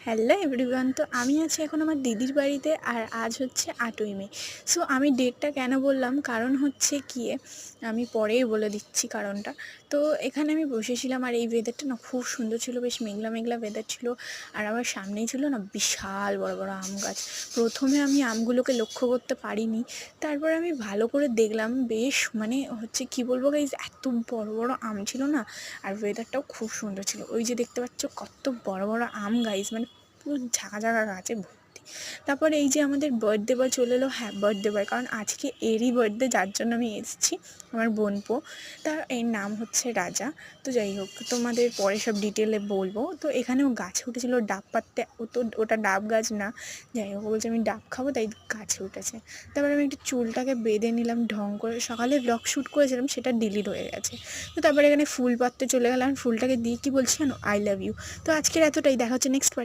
Hello everyone. তো আমি আছি এখন আমার দিদির বাড়িতে, আর আজ হচ্ছে ৮ই মে। সো আমি ডেটটা কেন বললাম, কারণ হচ্ছে গিয়ে আমি পরেই বলে দিচ্ছি কারণটা। তো এখানে আমি বসেছিলাম, আর এই ওয়েদারটা না খুব সুন্দর ছিল, বেশ মেঘলা মেঘলা ওয়েদার ছিল। আর আমার সামনেই ছিল না বিশাল বড় বড় আম গাছ। প্রথমে আমি আমগুলোকে লক্ষ্য করতে পারিনি, তারপরে আমি ভালো করে দেখলাম, বেশ মানে হচ্ছে কি বলবো গাইজ, এত বড় বড় আম ছিল না। আর ওয়েদারটাও খুব সুন্দর ছিল। ওই যে দেখতে পাচ্ছ কত বড় বড় আম গাইজ, মানে পুরো ঝাঁকা ঝাঁকা গাছে ভর্তি। তারপরে এই যে আমাদের বার্থডে বয় চলে এলো, হ্যাঁ বার্থডে বয়, কারণ আজকে এরই বার্থডে, যার জন্য আমি এসেছি। আমার বোনপো, তার এর নাম হচ্ছে রাজা। তো যাই হোক, তোমাদের পরে সব ডিটেলে বলবো। তো এখানেও গাছে উঠেছিল ডাব পাড়তে, ও তো ওটা ডাব গাছ না। যাই হোক, বলছে আমি ডাব খাবো, তাই গাছে উঠেছে। তারপরে আমি একটু চুলটাকে বেঁধে নিলাম ঢং করে। সকালে ব্লগ শ্যুট করেছিলাম, সেটা ডিলিট হয়ে গেছে। তো তারপরে এখানে ফুল পাততে চলে গেলাম, ফুলটাকে দিয়ে কি বলছি জানো, আই লাভ ইউ। তো আজকের এতটাই, দেখা হচ্ছে নেক্সট